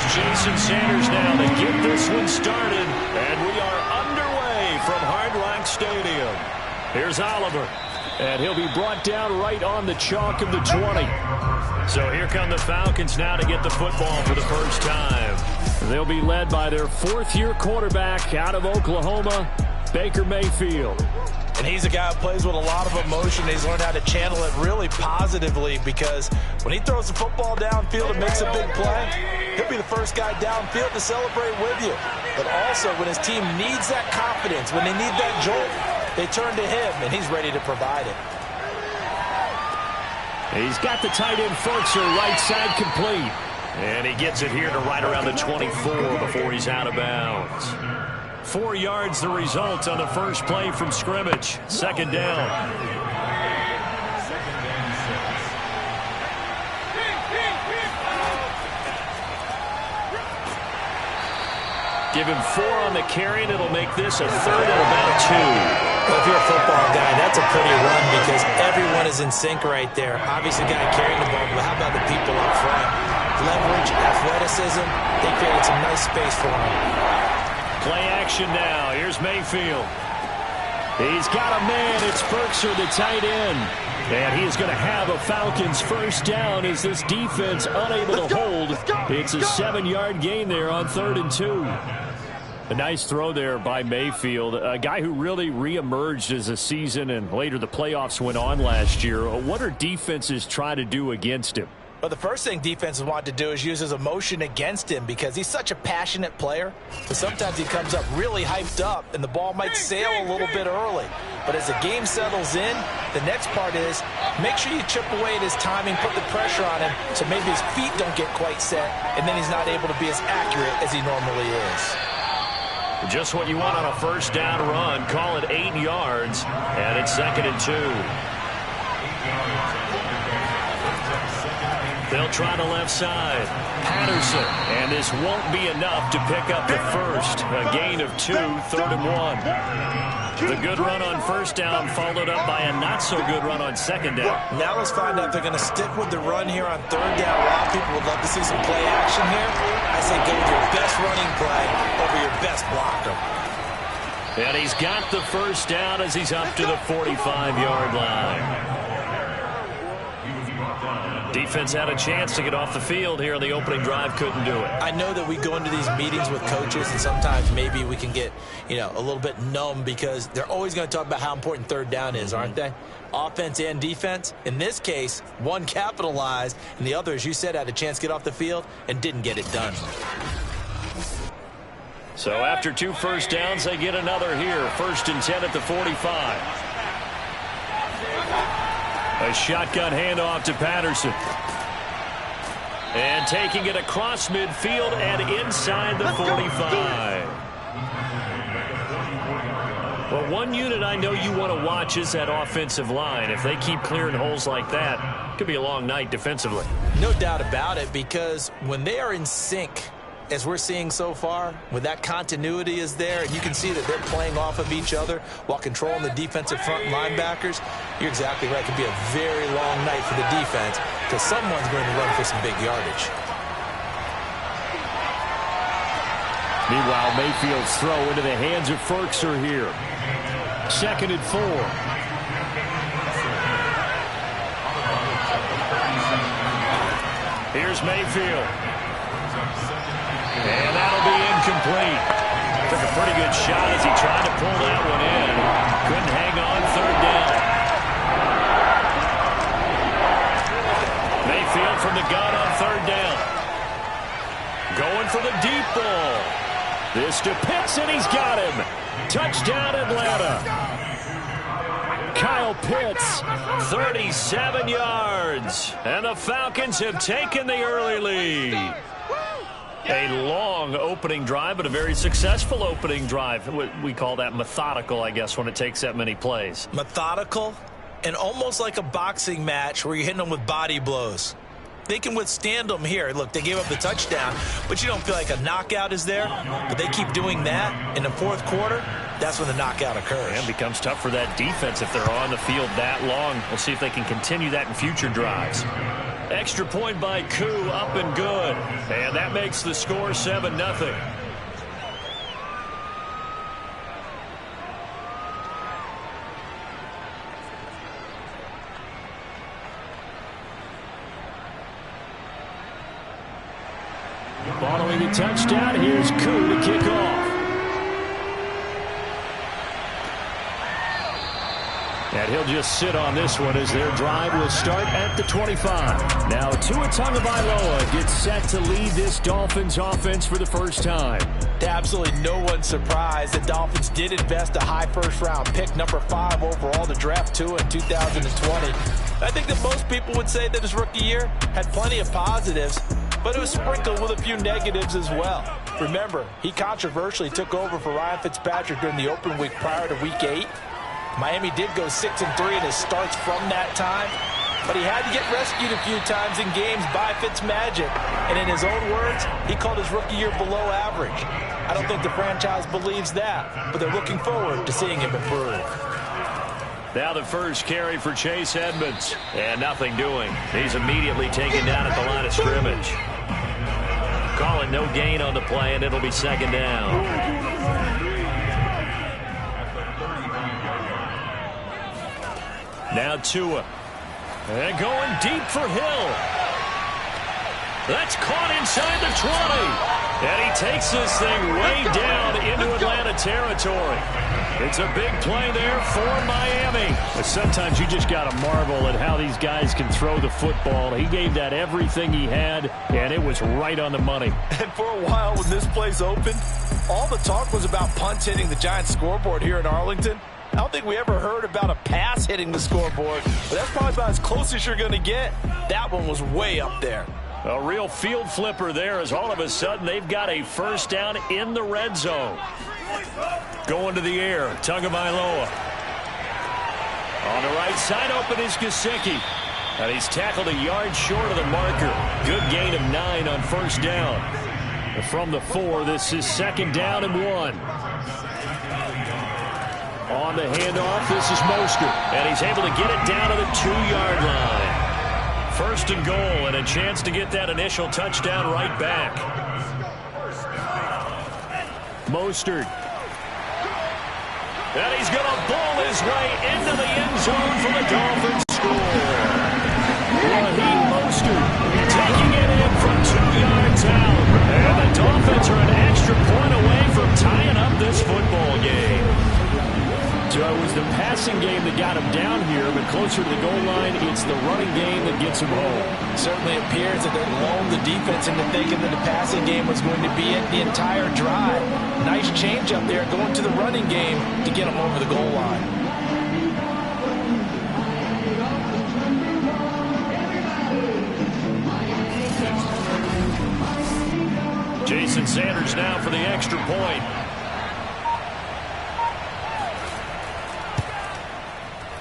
Here's Jason Sanders now to get this one started. And we are underway from Hard Rock Stadium. Here's Oliver. And he'll be brought down right on the chalk of the 20. So here come the Falcons now to get the football for the first time. They'll be led by their fourth-year quarterback out of Oklahoma, Baker Mayfield. And he's a guy who plays with a lot of emotion. He's learned how to channel it really positively, because when he throws the football downfield and makes a big play, he'll be the first guy downfield to celebrate with you. But also, when his team needs that confidence, when they need that jolt, they turn to him, and he's ready to provide it. He's got the tight end Falcons right side complete. And he gets it here to right around the 24 before he's out of bounds. 4 yards the result on the first play from scrimmage. Second down. Give him 4 on the carry, and it'll make this a third and about 2. Well, if you're a football guy, that's a pretty run because everyone is in sync right there. Obviously, the guy carrying the ball, but how about the people up front? Leverage, athleticism, they created some nice space for him. Play action now. Here's Mayfield. He's got a man. It's Burkser, the tight end. And he's going to have a Falcons first down as this defense unable to hold. It's a 7-yard gain there on 3rd and 2. A nice throw there by Mayfield, a guy who really reemerged as the season and later the playoffs went on last year. What are defenses trying to do against him? Well, the first thing defenses want to do is use his emotion against him because he's such a passionate player. But sometimes he comes up really hyped up, and the ball might sail a little bit early. But as the game settles in, the next part is make sure you chip away at his timing, put the pressure on him so maybe his feet don't get quite set, and then he's not able to be as accurate as he normally is. Just what you want on a first down run. Call it 8 yards, and it's 2nd and 2. They'll try the left side. Patterson. And this won't be enough to pick up the first. A gain of 2, 3rd and 1. The good run on first down followed up by a not-so-good run on second down. Now let's find out if they're going to stick with the run here on 3rd down. A lot of people would love to see some play action here. I say go with your best running play over your best blocker. And he's got the first down as he's up to the 45-yard line. Defense had a chance to get off the field here on the opening drive, couldn't do it. I know that we go into these meetings with coaches, and sometimes maybe we can get, a little bit numb because they're always going to talk about how important 3rd down is, aren't they? Offense and defense. In this case, one capitalized, and the other, as you said, had a chance to get off the field and didn't get it done. So after 2 first downs, they get another here. 1st and 10 at the 45. A shotgun handoff to Patterson. And taking it across midfield and inside the 45. Well, one unit I know you want to watch is that offensive line. If they keep clearing holes like that, it could be a long night defensively. No doubt about it, because when they are in sync, as we're seeing so far, when that continuity is there, and you can see that they're playing off of each other while controlling the defensive front linebackers, you're exactly right. It could be a very long night for the defense because someone's going to run for some big yardage. Meanwhile, Mayfield's throw into the hands of Burkser here. 2nd and 4. Here's Mayfield. And that'll be incomplete. Took a pretty good shot as he tried to pull that one in. Couldn't hang on 3rd down. Mayfield from the gun on 3rd down. Going for the deep ball. This to Pitts, and he's got him. Touchdown, Atlanta. Kyle Pitts, 37 yards. And the Falcons have taken the early lead. A long opening drive, but a very successful opening drive. We call that methodical, I guess, when it takes that many plays. Methodical and almost like a boxing match where you're hitting them with body blows. They can withstand them here. Look, they gave up the touchdown, but you don't feel like a knockout is there. But they keep doing that in the 4th quarter. That's when the knockout occurs. And it becomes tough for that defense if they're on the field that long. We'll see if they can continue that in future drives. Extra point by Koo, up and good. And that makes the score 7-0. Following a touchdown, here's Koo to kick off. And he'll just sit on this one as their drive will start at the 25. Now Tua Tagovailoa gets set to lead this Dolphins offense for the first time. To absolutely no one's surprise, the Dolphins did invest a high first-round pick, number 5 overall to draft Tua in 2020. I think that most people would say that his rookie year had plenty of positives, but it was sprinkled with a few negatives as well. Remember, he controversially took over for Ryan Fitzpatrick during the open week prior to Week 8. Miami did go 6-3 in his starts from that time, but he had to get rescued a few times in games by Fitzmagic. And in his own words, he called his rookie year below average. I don't think the franchise believes that, but they're looking forward to seeing him improve. Now the first carry for Chase Edmonds, and nothing doing. He's immediately taken down at the line of scrimmage. Calling no gain on the play, and it'll be second down. Now Tua. And going deep for Hill. That's caught inside the 20. And he takes this thing way down into Atlanta territory. It's a big play there for Miami. But sometimes you just got to marvel at how these guys can throw the football. He gave that everything he had, and it was right on the money. And for a while when this place opened, all the talk was about punts hitting the Giants scoreboard here in Arlington. I don't think we ever heard about a pass hitting the scoreboard, but that's probably about as close as you're going to get. That one was way up there. A real field flipper there as all of a sudden they've got a first down in the red zone. Going to the air, Tagovailoa. On the right side open is Gesicki. And he's tackled a yard short of the marker. Good gain of 9 on first down. From the 4, this is second down and 1. On the handoff, this is Mostert. And he's able to get it down to the 2-yard line. First and goal, and a chance to get that initial touchdown right back. Mostert. And he's going to bowl his way into the end zone for the Dolphins score. Raheem Mostert taking it in from 2 yards out. And the Dolphins are an extra point away from tying up this football game. So it was the passing game that got him down here, but closer to the goal line, it's the running game that gets him home. Certainly appears that they lulled the defense into thinking that the passing game was going to be it the entire drive. Nice change up there going to the running game to get him over the goal line. Jason Sanders now for the extra point.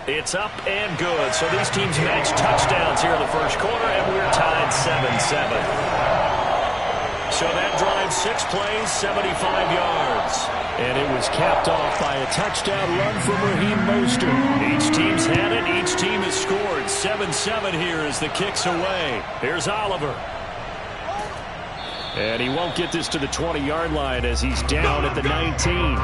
It's up and good. So these teams match touchdowns here in the first quarter, and we're tied 7-7. So that drive, 6 plays, 75 yards. And it was capped off by a touchdown run from Raheem Mostert. Each team's had it. Each team has scored. 7-7 here as the kick's away. Here's Oliver. And he won't get this to the 20-yard line as he's down at the 19.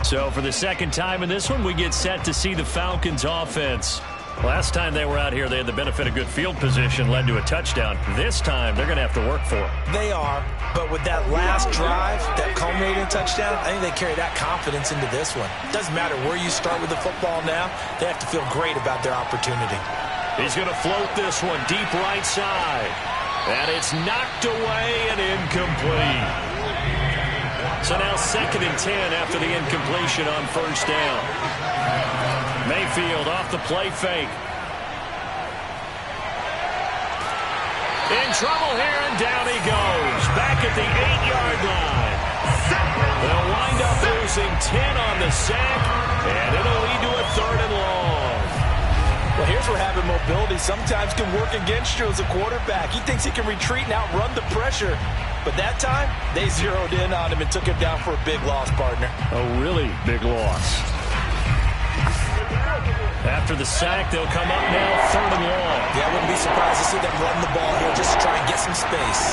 So for the second time in this one, we get set to see the Falcons offense. Last time they were out here, they had the benefit of good field position, led to a touchdown. This time, they're going to have to work for it. They are, but with that last drive, that culminating touchdown, I think they carry that confidence into this one. Doesn't matter where you start with the football now, they have to feel great about their opportunity. He's going to float this one deep right side. And it's knocked away and incomplete. So now 2nd and 10 after the incompletion on first down. Mayfield off the play fake. In trouble here, and down he goes. Back at the 8-yard line. They'll wind up losing 10 on the sack, and it'll lead to a 3rd and long. Well, here's where having mobility sometimes can work against you as a quarterback. He thinks he can retreat and outrun the pressure. But that time, they zeroed in on him and took him down for a big loss, partner. A really big loss. After the sack, they'll come up now 3rd and long. Yeah, I wouldn't be surprised to see them run the ball here just to try and get some space.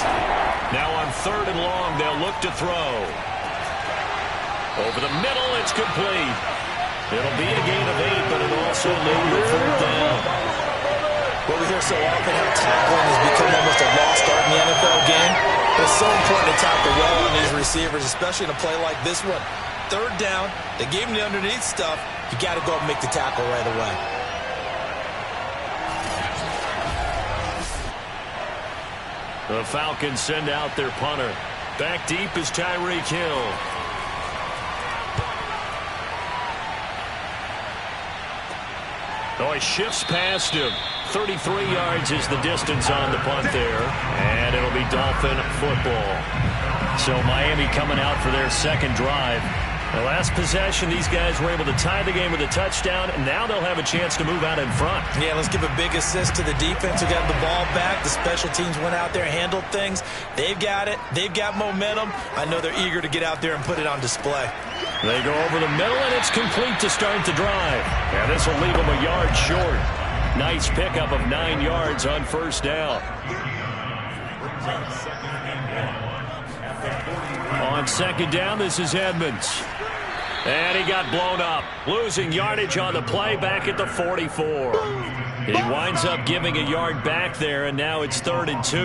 Now on 3rd and long, they'll look to throw. Over the middle, it's complete. It'll be a gain of 8, but it'll also lead to 4th down. Well, we hear so often how tackling has become almost a lost art in the NFL game. But it's so important to tackle well on these receivers, especially in a play like this one. 3rd down, they gave him the underneath stuff. You got to go and make the tackle right away. The Falcons send out their punter. Back deep is Tyreek Hill. Oh, he shifts past him. 33 yards is the distance on the punt there. And it'll be Dolphin football. So Miami coming out for their 2nd drive. The last possession, these guys were able to tie the game with a touchdown, and now they'll have a chance to move out in front. Yeah, let's give a big assist to the defense who got the ball back. The special teams went out there, handled things. They've got it. They've got momentum. I know they're eager to get out there and put it on display. They go over the middle, and it's complete to start the drive. And this will leave them a yard short. Nice pickup of 9 yards on 1st down. On 2nd down, this is Edmonds. And he got blown up. Losing yardage on the play back at the 44. He winds up giving a yard back there, and now it's 3rd and 2.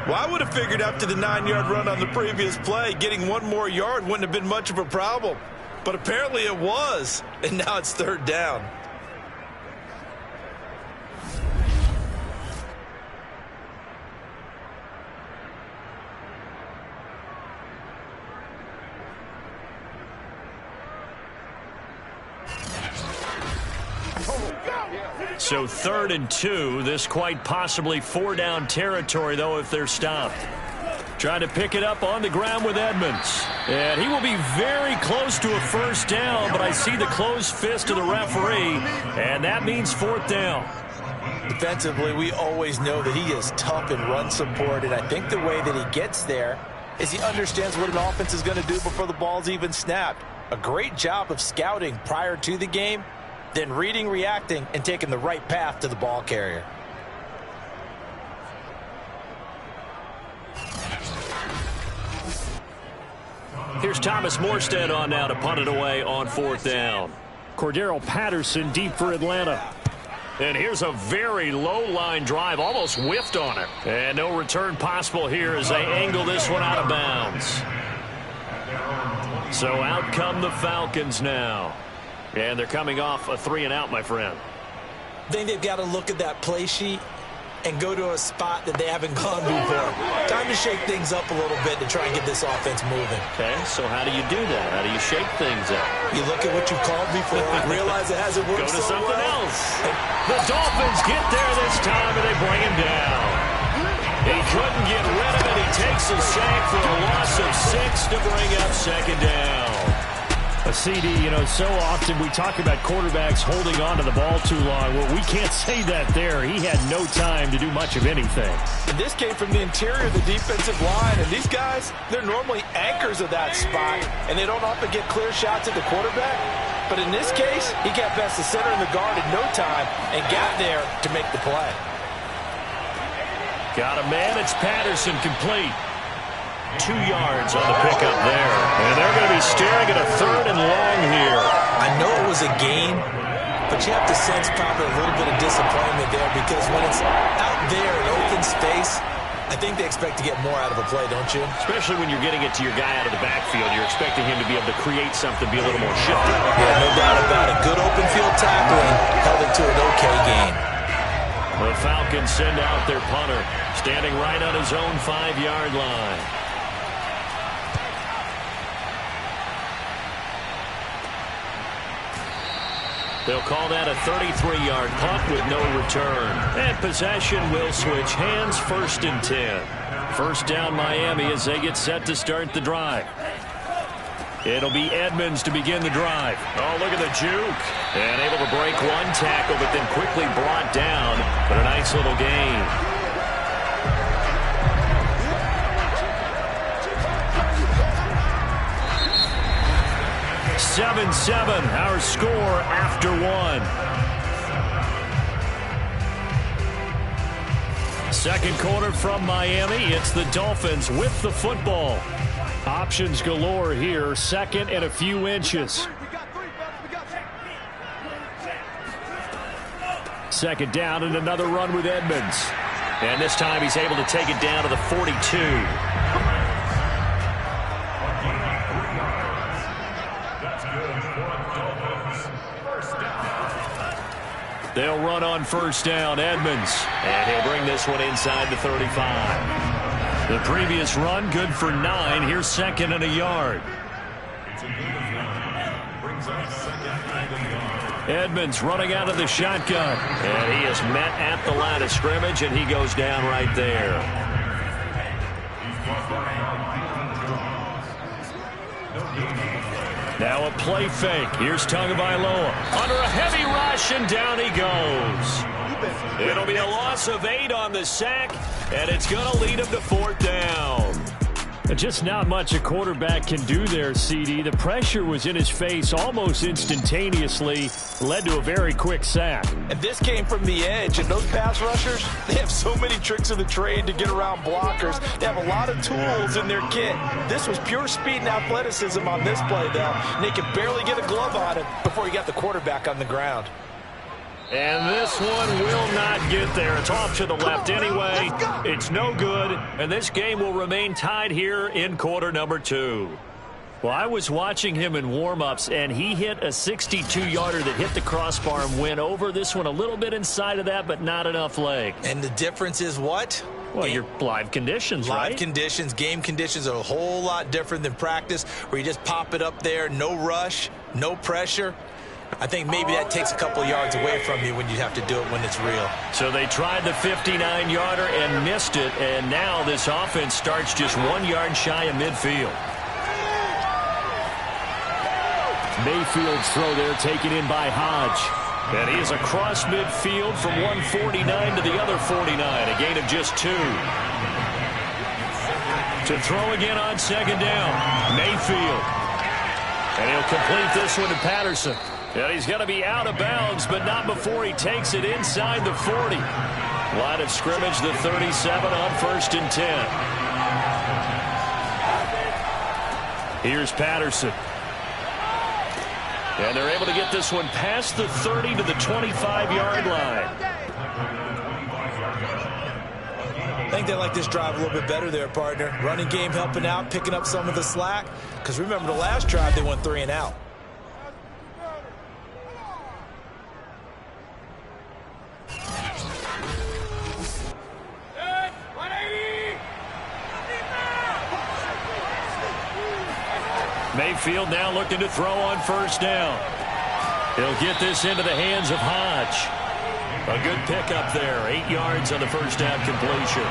Well, I would have figured after the 9-yard run on the previous play, getting 1 more yard wouldn't have been much of a problem. But apparently it was, and now it's 3rd down. So 3rd and 2. This quite possibly 4-down territory, though, if they're stopped. Trying to pick it up on the ground with Edmonds. And he will be very close to a 1st down, but I see the closed fist of the referee, and that means 4th down. Defensively, we always know that he is tough in run support, and I think the way that he gets there is he understands what an offense is going to do before the ball's even snapped. A great job of scouting prior to the game, then reading, reacting, and taking the right path to the ball carrier. Here's Thomas Morstead on now to punt it away on 4th down. Cordero Patterson deep for Atlanta. And here's a very low-line drive, almost whiffed on it. And no return possible here as they angle this one out of bounds. So out come the Falcons now. And they're coming off a 3-and-out, my friend. I think they've got to look at that play sheet and go to a spot that they haven't gone before. Time to shake things up a little bit to try and get this offense moving. Okay, so how do you do that? How do you shake things up? You look at what you've called before, realize it hasn't worked so well. Go to something else. The Dolphins get there this time, and they bring him down. He couldn't get rid of it. He takes a sack for a loss of 6 to bring up 2nd down. A CD, you know, so often we talk about quarterbacks holding on to the ball too long. Well, we can't say that there. He had no time to do much of anything. And this came from the interior of the defensive line. And these guys, they're normally anchors of that spot. And they don't often get clear shots at the quarterback. But in this case, he got past the center and the guard in no time and got there to make the play. Got a man. It's Patterson complete. 2 yards on the pickup there. And they're going to be staring at a 3rd and long here. I know it was a gain, but you have to sense probably a little bit of disappointment there because when it's out there in open space, I think they expect to get more out of a play, don't you? Especially when you're getting it to your guy out of the backfield. You're expecting him to be able to create something, be a little more shifty. Yeah, no doubt about it. Good open field tackling held it to an okay gain. The Falcons send out their punter, standing right on his own 5-yard line. They'll call that a 33-yard punt with no return. And possession will switch hands, 1st and 10. 1st down Miami as they get set to start the drive. It'll be Edmonds to begin the drive. Oh, look at the juke. And able to break 1 tackle, but then quickly brought down. But a nice little gain. 7-7, our score after 1. Second quarter from Miami. It's the Dolphins with the football. Options galore here. Second and a few inches. Second down and another run with Edmonds. And this time he's able to take it down to the 42. They'll run on first down, Edmonds. And he'll bring this one inside the 35. The previous run, good for 9. Here's second and a yard. Edmonds running out of the shotgun. And he is met at the line of scrimmage, and he goes down right there. Now a play fake. Here's Tagovailoa. Under a heavy rush, and down he goes. It'll be a loss of 8 on the sack, and it's going to lead him to fourth down. Just not much a quarterback can do there, CD. The pressure was in his face almost instantaneously, led to a very quick sack. And this came from the edge, and those pass rushers, they have so many tricks of the trade to get around blockers. They have a lot of tools in their kit. This was pure speed and athleticism on this play, though, and they could barely get a glove on it before he got the quarterback on the ground. And this one will not get there. It's off to the left anyway. It's no good, and this game will remain tied here in quarter number 2. Well, I was watching him in warm-ups, and he hit a 62-yarder that hit the crossbar and went over. This one a little bit inside of that, but not enough leg. And the difference is what? Well, your live conditions, right? Live conditions, game conditions are a whole lot different than practice, where you just pop it up there, no rush, no pressure. I think maybe that takes a couple of yards away from you when you have to do it when it's real. So they tried the 59-yarder and missed it, and now this offense starts just 1 yard shy of midfield. Mayfield's throw there taken in by Hodge. And he is across midfield from 149 to the other 49, a gain of just 2. To throw again on second down, Mayfield. And he'll complete this one to Patterson. And he's going to be out of bounds, but not before he takes it inside the 40. Line of scrimmage, the 37 on 1st and 10. Here's Patterson. And they're able to get this one past the 30 to the 25-yard line. I think they like this drive a little bit better there, partner. Running game helping out, picking up some of the slack. Because remember, the last drive, they went 3 and out. Mayfield now looking to throw on first down. He'll get this into the hands of Hodge. A good pickup there. 8 yards on the first down completion.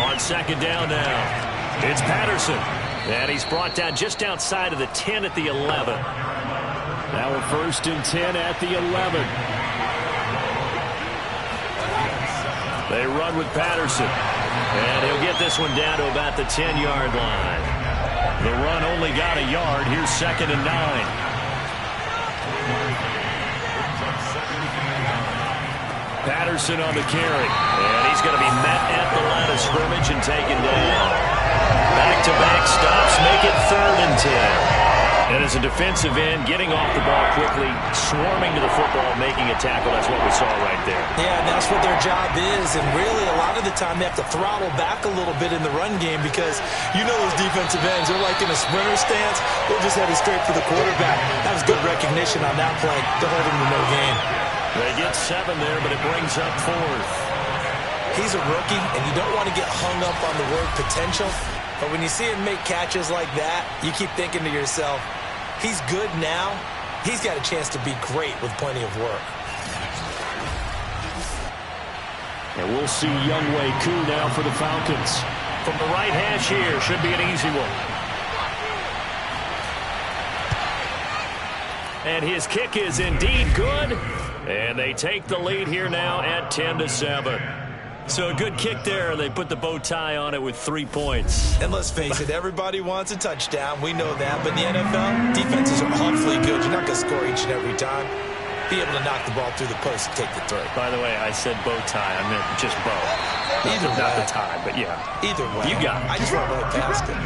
On second down now, it's Patterson. And he's brought down just outside of the 10 at the 11. Now a 1st and 10 at the 11. They run with Patterson. And he'll get this one down to about the 10-yard line. The run only got a yard. Here's 2nd and 9. Patterson on the carry. And he's going to be met at the line of scrimmage and taken down. Back-to-back stops make it 3rd and 10. And as a defensive end, getting off the ball quickly, swarming to the football, making a tackle. That's what we saw right there. Yeah, and that's what their job is. And really, a lot of the time, they have to throttle back a little bit in the run game because you know those defensive ends, they're like in a sprinter stance. They're just headed straight for the quarterback. That was good recognition on that play to hold him to no gain. They get 7 there, but it brings up 4th. He's a rookie, and you don't want to get hung up on the word potential. But when you see him make catches like that, you keep thinking to yourself, he's good now. He's got a chance to be great with plenty of work. And we'll see Younghoe Koo now for the Falcons. From the right hash here, should be an easy one. And his kick is indeed good. And they take the lead here now at 10-7. So a good kick there. They put the bow tie on it with 3 points. And let's face it, everybody wants a touchdown. We know that. But in the NFL, defenses are awfully good. You're not going to score each and every time. be able to knock the ball through the post and take the throw. By the way, I said bow tie. I meant just bow. Not the tie, but yeah. Either way. You got it. I just want to run past him.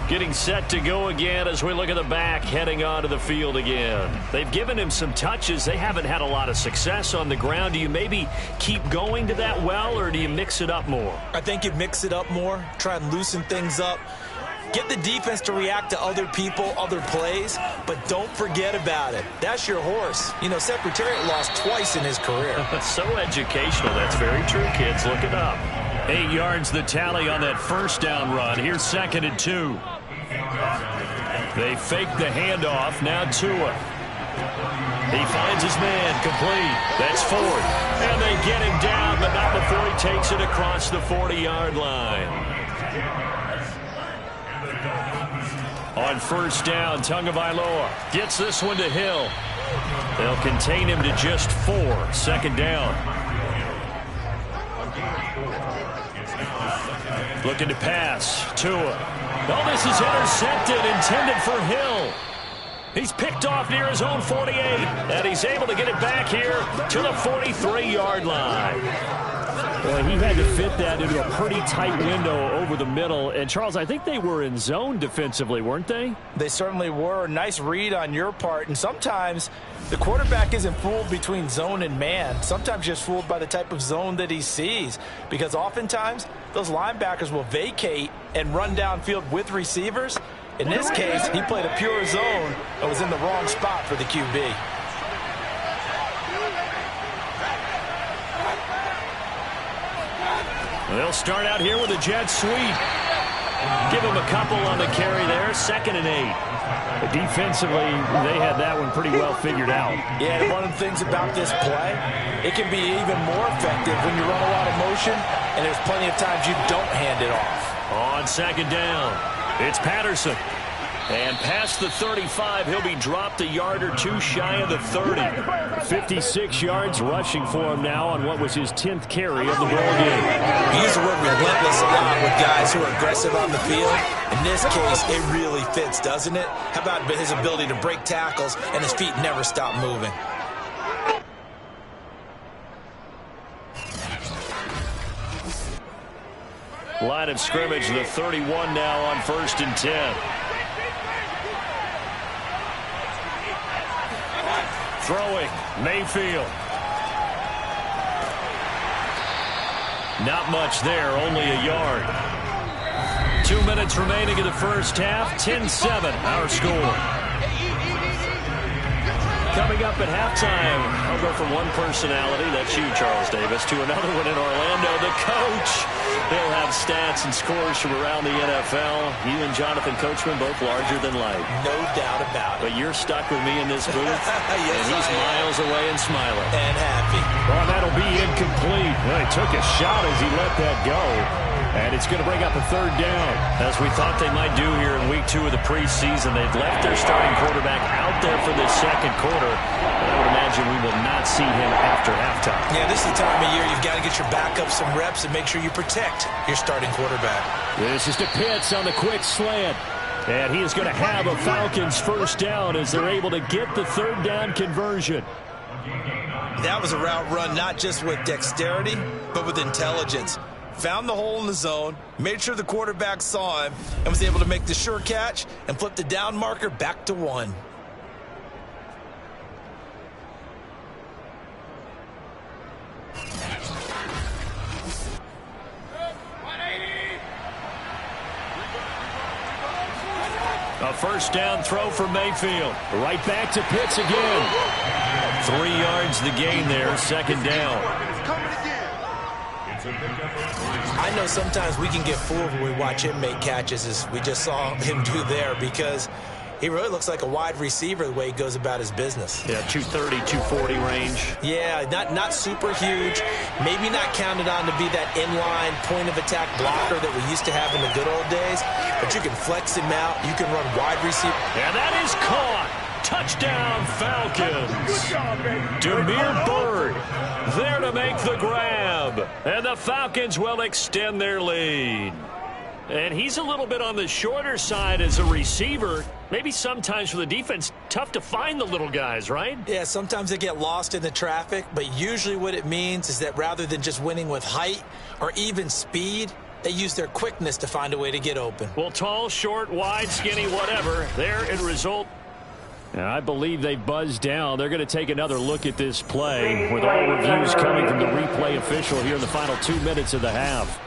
Getting set to go again as we look at the back, heading onto the field again. They've given him some touches. They haven't had a lot of success on the ground. Do you maybe keep going to that well, or do you mix it up more? I think you mix it up more, try and loosen things up. Get the defense to react to other people, other plays, but don't forget about it. That's your horse. You know, Secretariat lost twice in his career. So educational. That's very true, kids. Look it up. 8 yards the tally on that first down run. Here's 2nd and 2. They fake the handoff. Now Tua. He finds his man. Complete. That's 4th. And they get him down, but not before he takes it across the 40-yard line. On first down, Tagovailoa gets this one to Hill. They'll contain him to just 4. 2nd down. Looking to pass. Tua. Oh, this is intercepted, intended for Hill. He's picked off near his own 48, and he's able to get it back here to the 43-yard line. Well, he had to fit that into a pretty tight window over the middle. And, Charles, I think they were in zone defensively, weren't they? They certainly were. Nice read on your part. And sometimes the quarterback isn't fooled between zone and man. Sometimes just fooled by the type of zone that he sees. Because oftentimes those linebackers will vacate and run downfield with receivers. In this case, he played a pure zone and was in the wrong spot for the QB. They'll start out here with a jet sweep. Give him a couple on the carry there. 2nd and 8. But defensively, they had that one pretty well figured out. Yeah, and one of the things about this play, it can be even more effective when you run a lot of motion, and there's plenty of times you don't hand it off. On 2nd down, it's Patterson. And past the 35, he'll be dropped a yard or 2 shy of the 30. 56 yards rushing for him now on what was his 10th carry of the ball game. We use the word relentless a lot with guys who are aggressive on the field. In this case, it really fits, doesn't it? How about his ability to break tackles and his feet never stop moving? Line of scrimmage, the 31 now on 1st and 10. Throwing, Mayfield. Not much there, only a yard. 2 minutes remaining in the first half, 10-7, our score. Coming up at halftime, I'll go from one personality, that's you, Charles Davis, to another one in Orlando, the coach. He'll have stats and scores from around the NFL. You and Jonathan Coachman both larger than life. No doubt about it. But you're stuck with me in this booth, yes, and he's miles away and smiling. And happy. Well, that'll be incomplete. Well, he took a shot as he let that go. And it's going to bring up a 3rd down. As we thought they might do here in week 2 of the preseason, they've left their starting quarterback out there for this 2nd quarter. And I would imagine we will not see him after halftime. Yeah, this is the time of year you've got to get your backup some reps and make sure you protect your starting quarterback. This is to Pitts on the quick slant. And he is going to have a Falcons 1st down as they're able to get the 3rd down conversion. That was a route run not just with dexterity, but with intelligence. Found the hole in the zone, made sure the quarterback saw him, and was able to make the sure catch and flip the down marker back to 1. A 1st down throw for Mayfield. Right back to Pitts again. 3 yards the gain there, 2nd down. I know sometimes we can get fooled when we watch him make catches, as we just saw him do there, because he really looks like a wide receiver the way he goes about his business. Yeah, 230, 240 range. Yeah, not super huge. Maybe not counted on to be that inline point-of-attack blocker that we used to have in the good old days, but you can flex him out. You can run wide receiver. And that is caught. Touchdown, Falcons. Demir Bird there to make the grab. And the Falcons will extend their lead. And he's a little bit on the shorter side as a receiver. Maybe sometimes for the defense, tough to find the little guys, right? Yeah, sometimes they get lost in the traffic, but usually what it means is that rather than just winning with height or even speed, they use their quickness to find a way to get open. Well, tall, short, wide, skinny, whatever, their end result. And I believe they buzzed down. They're going to take another look at this play with all reviews coming from the replay official here in the final 2 minutes of the half.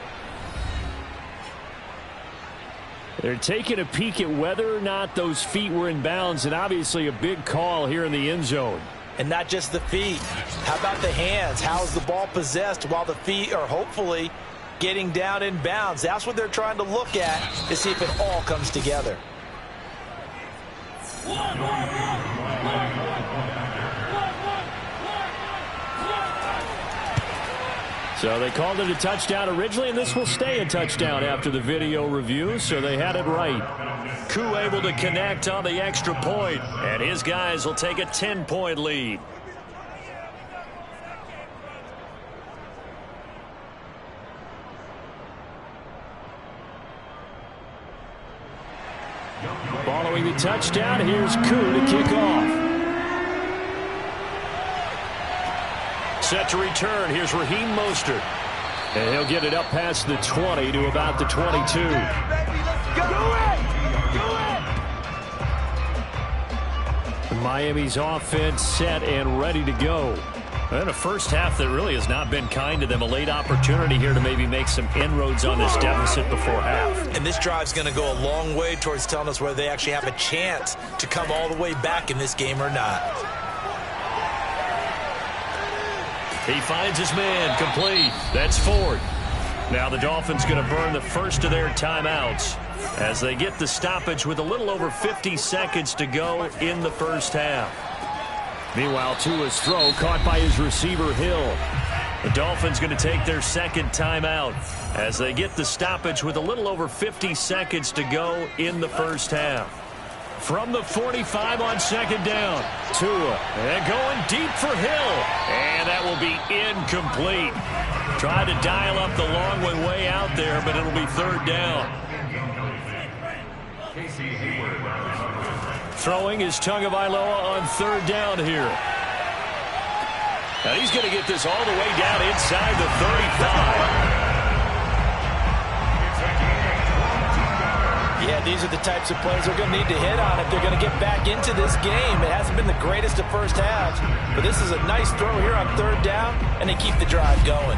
They're taking a peek at whether or not those feet were in bounds, and obviously a big call here in the end zone. And not just the feet. How about the hands? How is the ball possessed while the feet are hopefully getting down in bounds? That's what they're trying to look at to see if it all comes together. So they called it a touchdown originally, and this will stay a touchdown after the video review, so they had it right. Koo able to connect on the extra point, and his guys will take a 10-point lead. Following the touchdown, here's Koo to kick off. Set to return. Here's Raheem Mostert. And he'll get it up past the 20 to about the 22. Miami's offense set and ready to go. And a first half that really has not been kind to them. A late opportunity here to maybe make some inroads on this deficit before half. And this drive's going to go a long way towards telling us whether they actually have a chance to come all the way back in this game or not. He finds his man, complete. That's Ford. Now the Dolphins going to burn the first of their timeouts as they get the stoppage with a little over 50 seconds to go in the first half. Meanwhile, Tua's throw caught by his receiver, Hill. The Dolphins going to take their second timeout as they get the stoppage with a little over 50 seconds to go in the first half. From the 45 on second down, Tua, and going deep for Hill, and that will be incomplete. Tried to dial up the long way out there, but it'll be third down. Throwing is Tagovailoa on third down here. And he's going to get this all the way down inside the 35. Yeah, these are the types of plays they're going to need to hit on if they're going to get back into this game. It hasn't been the greatest of first halves, but this is a nice throw here on third down, and they keep the drive going.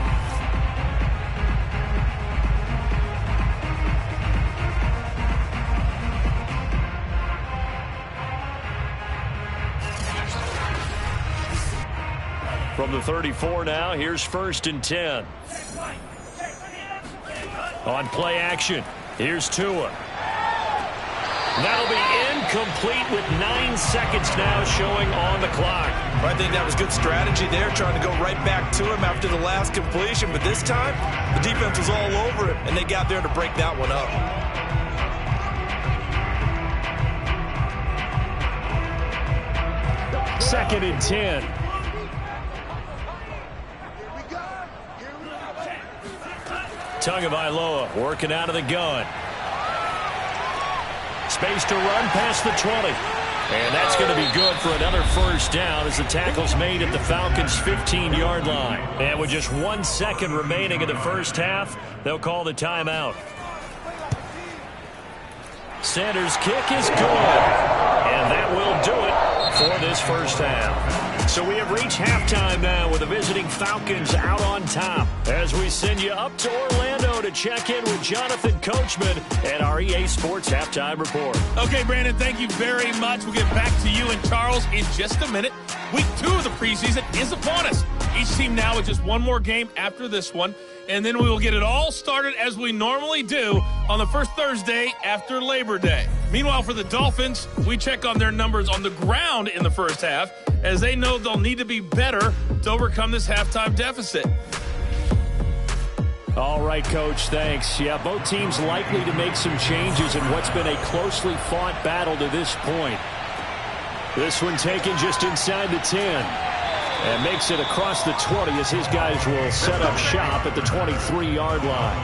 From the 34 now, here's first and 10. On play action, here's Tua. That'll be incomplete with 9 seconds now showing on the clock. I think that was good strategy there, trying to go right back to him after the last completion. But this time, the defense was all over him, and they got there to break that one up. Second and 10. Tagovailoa working out of the gun. Space to run past the 20. And that's going to be good for another first down as the tackle's made at the Falcons' 15-yard line. And with just 1 second remaining in the first half, they'll call the timeout. Sanders' kick is good. And that will do it for this first half. So we have reached halftime now with the visiting Falcons out on top as we send you up to Orlando to check in with Jonathan Coachman and our EA Sports Halftime Report. Okay, Brandon, thank you very much. We'll get back to you and Charles in just a minute. Week 2 of the preseason is upon us. Each team now with just one more game after this one, and then we will get it all started as we normally do on the first Thursday after Labor Day. Meanwhile, for the Dolphins, we check on their numbers on the ground in the first half, as they know they'll need to be better to overcome this halftime deficit. All right, Coach, thanks. Yeah, both teams likely to make some changes in what's been a closely fought battle to this point. This one taken just inside the 10. And makes it across the 20 as his guys will set up shop at the 23-yard line.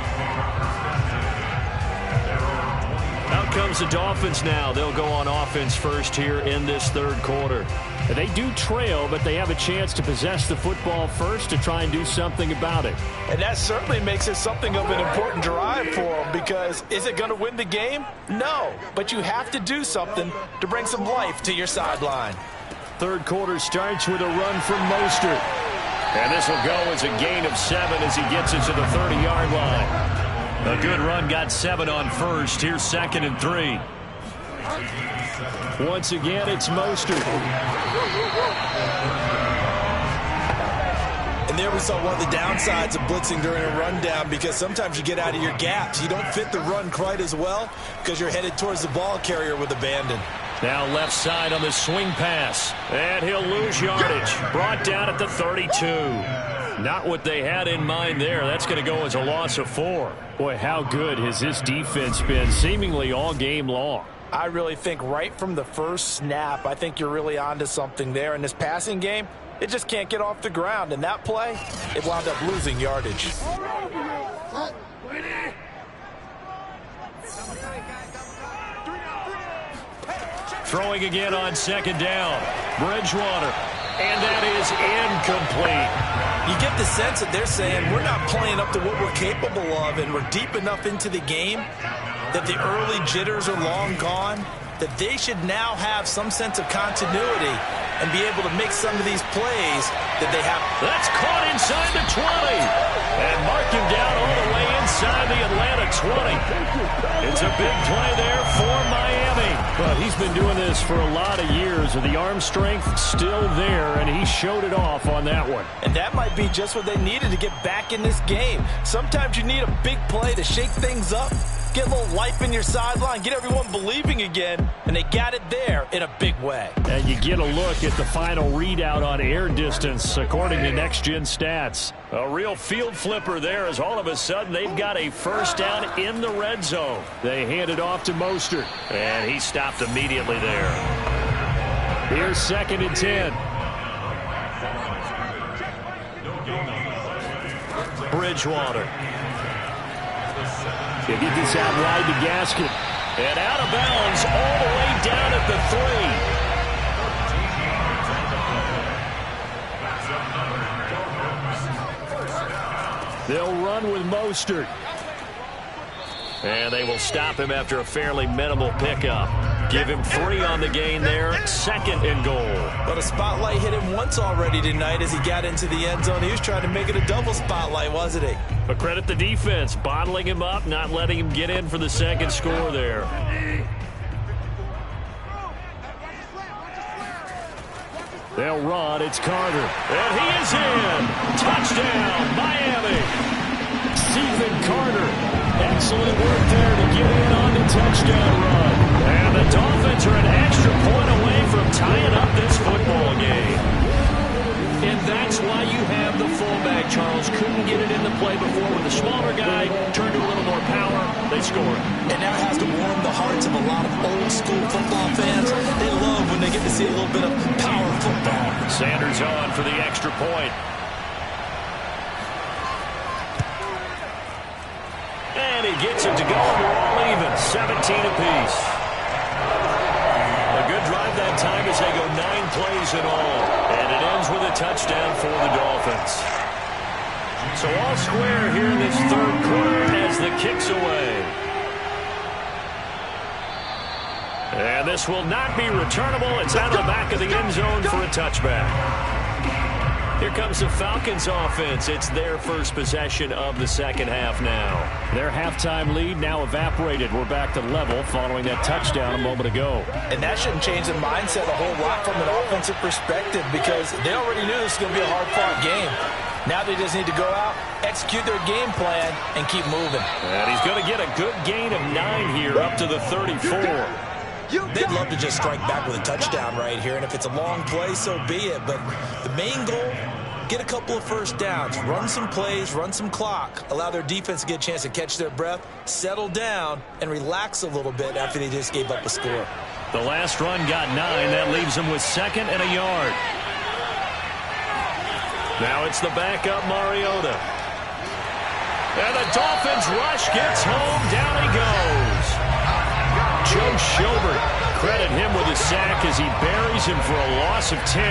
comes the Dolphins now. They'll go on offense first here in this third quarter. They do trail, but they have a chance to possess the football first to try and do something about it. And that certainly makes it something of an important drive for them, because is it going to win the game? No, but you have to do something to bring some life to your sideline. Third quarter starts with a run from Mostert. And this will go as a gain of 7 as he gets it to the 30-yard line. A good run, got 7 on first. Here's 2nd and 3. Once again, it's Mostert. And there we saw one of the downsides of blitzing during a rundown, because sometimes you get out of your gaps. You don't fit the run quite as well because you're headed towards the ball carrier with abandon. Now left side on the swing pass. And he'll lose yardage. Brought down at the 32. Not what they had in mind there. That's going to go as a loss of 4. Boy, how good has this defense been seemingly all game long? I really think right from the first snap, I think you're really onto something there. In this passing game, it just can't get off the ground. And that play, it wound up losing yardage. Throwing again on 2nd down. Bridgewater. And that is incomplete. You get the sense that they're saying we're not playing up to what we're capable of, and we're deep enough into the game that the early jitters are long gone, that they should now have some sense of continuity and be able to make some of these plays that they have. That's caught inside the 20. And mark him down all the way inside the Atlanta 20. It's a big play there for Miami. But he's been doing this for a lot of years, with the arm strength still there, and he showed it off on that one. And that might be just what they needed to get back in this game. Sometimes you need a big play to shake things up, get a little life in your sideline, get everyone believing again, and they got it there in a big way. And you get a look at the final readout on air distance, according to Next Gen Stats. A real field flipper there, as all of a sudden they've got a first down in the red zone. They hand it off to Mostert, and he stopped immediately there. Here's 2nd and 10. Bridgewater. He'll get this out wide to Gaskin. And out of bounds all the way down at the 3. They'll run with Mostert. And they will stop him after a fairly minimal pickup. Give him 3 on the gain there. 2nd and goal. But a spotlight hit him once already tonight as he got into the end zone. He was trying to make it a double spotlight, wasn't he? But credit the defense, bottling him up, not letting him get in for the 2nd score there. They'll run. It's Carter. And he is in. Touchdown, Miami. Stephen Carter. Excellent work there to get in on the touchdown run. And the Dolphins are an extra point away from tying up this football game. And that's why you have the fullback, Charles. Couldn't get it into play before with a smaller guy. Turned to a little more power. They scored. And that has to warm the hearts of a lot of old-school football fans. They love when they get to see a little bit of power football. Sanders on for the extra point. And he gets it to go, and we're all even. 17 apiece. A good drive that time as they go 9 plays in all. And it ends with a touchdown for the Dolphins. So all square here in this third quarter as the kick's away. And this will not be returnable. It's out of the back of the end zone for a touchback. Here comes the Falcons offense. It's their first possession of the second half now. Their halftime lead now evaporated. We're back to level following that touchdown a moment ago. And that shouldn't change the mindset a whole lot from an offensive perspective, because they already knew this was going to be a hard-fought game. Now they just need to go out, execute their game plan, and keep moving. And he's going to get a good gain of 9 here up to the 34. They'd love to just strike back with a touchdown right here, and if it's a long play, so be it. But the main goal, get a couple of first downs, run some plays, run some clock, allow their defense to get a chance to catch their breath, settle down, and relax a little bit after they just gave up a score. The last run got 9. That leaves them with 2nd and a yard. Now it's the backup, Mariota. And the Dolphins rush gets home. Down he goes. Joe Schobert. Credit him with a sack as he buries him for a loss of 10.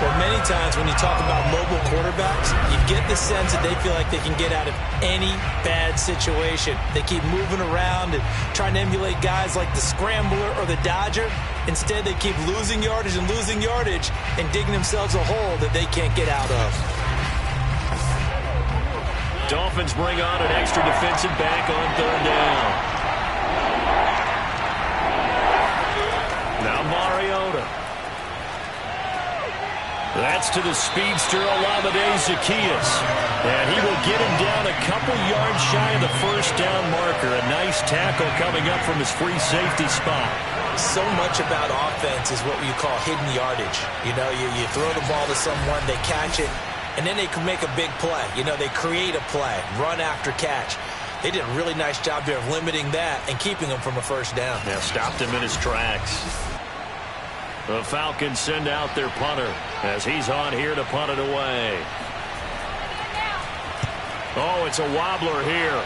Well, many times when you talk about mobile quarterbacks, you get the sense that they feel like they can get out of any bad situation. They keep moving around and trying to emulate guys like the Scrambler or the Dodger. Instead, they keep losing yardage and digging themselves a hole that they can't get out of. Dolphins bring on an extra defensive back on third down. Now Mariota. That's to the speedster, Olamide Zaccheaus. And he will get him down a couple yards shy of the first down marker. A nice tackle coming up from his free safety spot. So much about offense is what you call hidden yardage. You know, you throw the ball to someone, they catch it, and then they can make a big play. You know, they create a play, run after catch. They did a really nice job there of limiting that and keeping him from a first down. Yeah, stopped him in his tracks. The Falcons send out their punter as he's on here to punt it away. Oh, it's a wobbler here.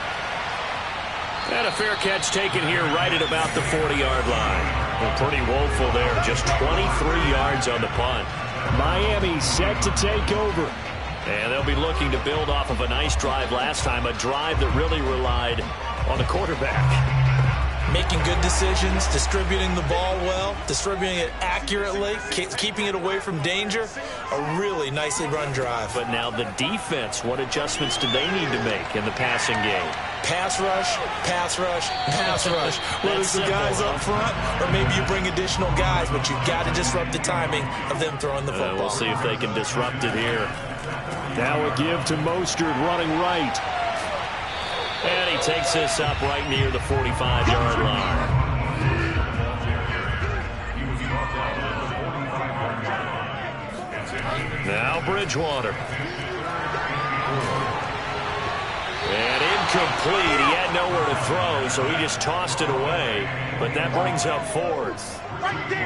And a fair catch taken here right at about the 40-yard line. Well, pretty woeful there. Just 23 yards on the punt. Miami set to take over. And they'll be looking to build off of a nice drive last time, a drive that really relied on the quarterback. Making good decisions, distributing the ball well, distributing it accurately, keeping it away from danger. A really nicely run drive. But now the defense, what adjustments do they need to make in the passing game? Pass rush, pass rush, pass rush. Whether it's the guys up front or maybe you bring additional guys, but you've got to disrupt the timing of them throwing the football. We'll see if they can disrupt it here. Now a give to Mostert running right. And he takes this up right near the 45-yard line. Now Bridgewater. And incomplete. He had nowhere to throw, so he just tossed it away. But that brings up fourth.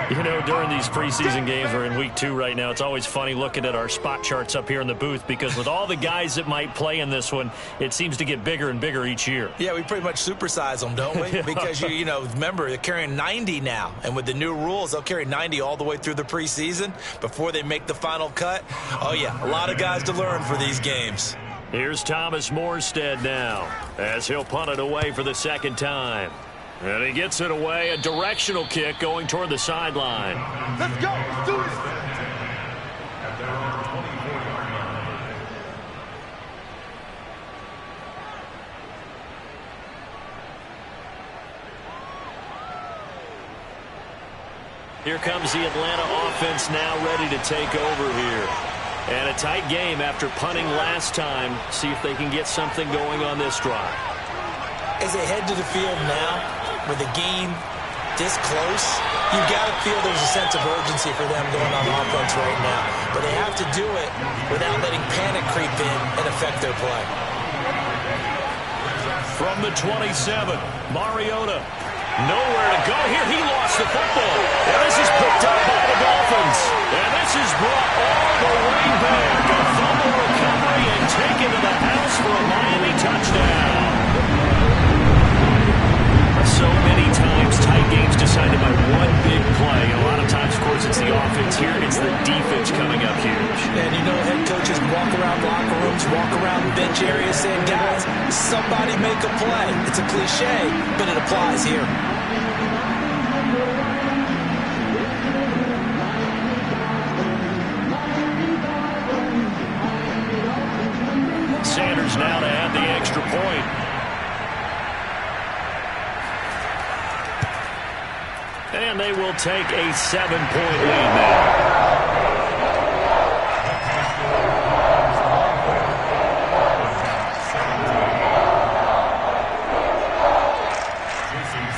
You know, during these preseason games, we're in week 2 right now, it's always funny looking at our spot charts up here in the booth because with all the guys that might play in this one, it seems to get bigger and bigger each year. Yeah, we pretty much supersize them, don't we? Yeah. Because, you know, remember, they're carrying 90 now. And with the new rules, they'll carry 90 all the way through the preseason before they make the final cut. Oh, yeah, a lot of guys to learn for these games. Here's Thomas Morstead now as he'll punt it away for the second time. And he gets it away, a directional kick going toward the sideline. Let's go. Let's do this. Here comes the Atlanta offense now ready to take over here. And a tight game after punting last time. See if they can get something going on this drive. As they head to the field now, with the game this close, you've got to feel there's a sense of urgency for them going on offense right now. But they have to do it without letting panic creep in and affect their play. From the 27, Mariota. Nowhere to go here. He lost the football. And this is picked up by the Dolphins. And this is brought all the way back. A fumble recovery and taken to the house for a Miami touchdown. So many times, tight games decided by one big play. A lot of times, of course, it's the offense. Here, it's the defense coming up huge. And you know, head coaches walk around locker rooms, walk around bench areas saying, guys, somebody make a play. It's a cliche, but it applies here. Sanders now to add the extra point. And they will take a 7-point lead now.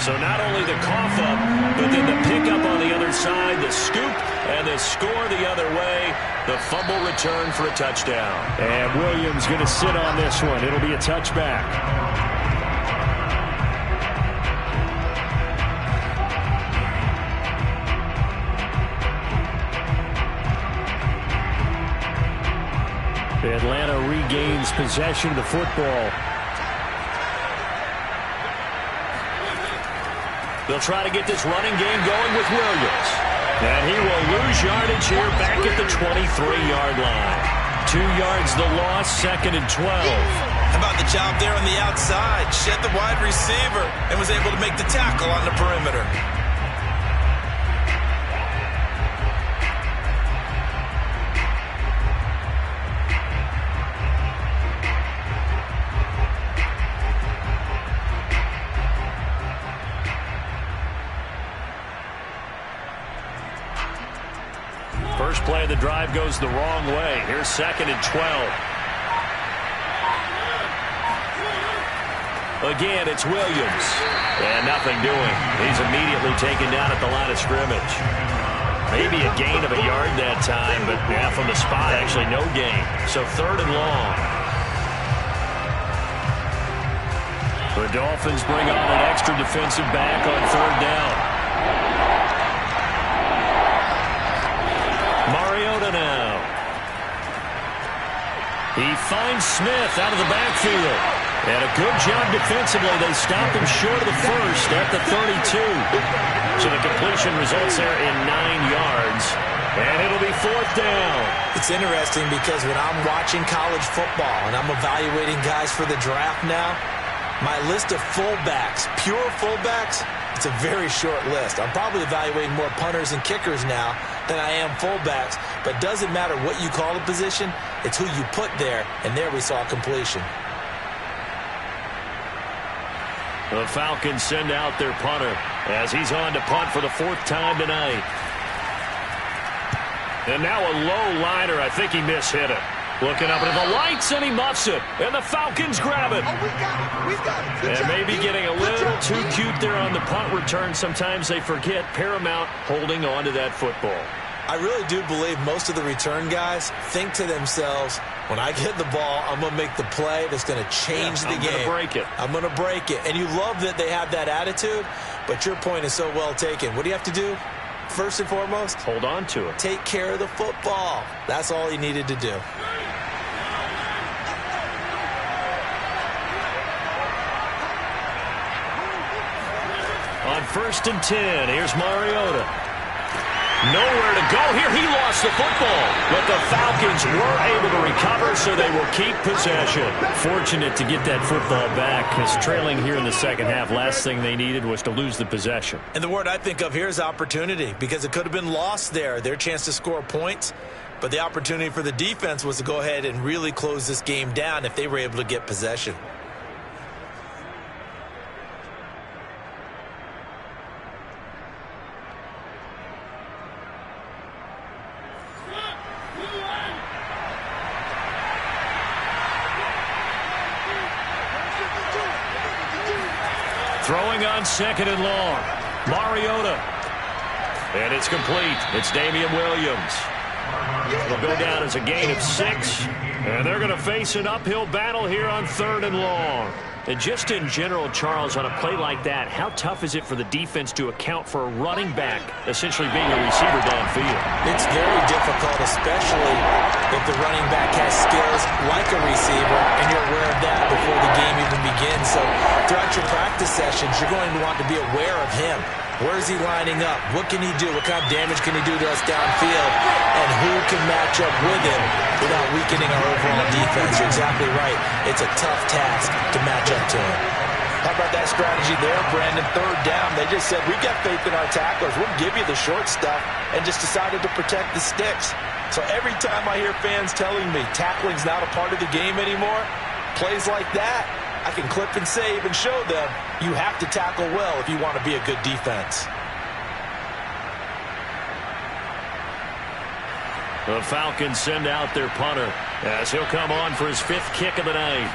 So not only the cough up, but then the pickup on the other side, the scoop, and the score the other way. The fumble return for a touchdown. And Williams going to sit on this one. It'll be a touchback. Atlanta regains possession of the football. They'll try to get this running game going with Williams. And he will lose yardage here back at the 23-yard line. 2 yards the loss, 2nd and 12. How about the job there on the outside? Shed the wide receiver and was able to make the tackle on the perimeter. First play of the drive goes the wrong way. Here's 2nd and 12. Again, it's Williams. And nothing doing. He's immediately taken down at the line of scrimmage. Maybe a gain of a yard that time, but yeah, from the spot, actually no gain. So 3rd and long. The Dolphins bring on an extra defensive back on 3rd down. Mariota now. He finds Smith out of the backfield. And a good job defensively. They stopped him short of the first at the 32. So the completion results there in 9 yards. And it'll be 4th down. It's interesting because when I'm watching college football and I'm evaluating guys for the draft now, my list of fullbacks, pure fullbacks, it's a very short list. I'm probably evaluating more punters and kickers now than I am fullbacks. But it doesn't matter what you call the position, it's who you put there. And there we saw completion. The Falcons send out their punter as he's on to punt for the 4th time tonight. And now a low liner. I think he mishit it. Looking up into the lights, and he muffs it. And the Falcons grab it. Oh, we got it. We got it. Good and job. maybe getting a little too cute there on the punt return. Sometimes they forget Paramount holding on to that football. I really do believe most of the return guys think to themselves, when I get the ball, I'm going to make the play that's going to change the game. I'm going to break it. I'm going to break it. And you love that they have that attitude, but your point is so well taken. What do you have to do? First and foremost, hold on to it. Take care of the football. That's all he needed to do. On 1st and 10, here's Mariota. Nowhere to go here. He lost the football. But the Falcons were able to recover, so they will keep possession. Fortunate to get that football back, because trailing here in the second half, last thing they needed was to lose the possession. And the word I think of here is opportunity, because it could have been lost there, their chance to score points. But the opportunity for the defense was to go ahead and really close this game down if they were able to get possession. Throwing on 2nd and long. Mariota. And it's complete. It's Damian Williams. It'll go down as a gain of 6. And they're going to face an uphill battle here on 3rd and long. And just in general, Charles, on a play like that, how tough is it for the defense to account for a running back essentially being a receiver downfield? It's very difficult, especially if the running back has skills like a receiver, and you're aware of that before the game even begins. So throughout your practice sessions, you're going to want to be aware of him. Where is he lining up? What can he do? What kind of damage can he do to us downfield? And who can match up with him without weakening our overall defense? You're exactly right. It's a tough task to match up to him. How about that strategy there, Brandon? 3rd down. They just said, we've got faith in our tacklers. We'll give you the short stuff, and just decided to protect the sticks. So every time I hear fans telling me tackling's not a part of the game anymore, plays like that, I can clip and save and show them you have to tackle well if you want to be a good defense. The Falcons send out their punter as he'll come on for his 5th kick of the night.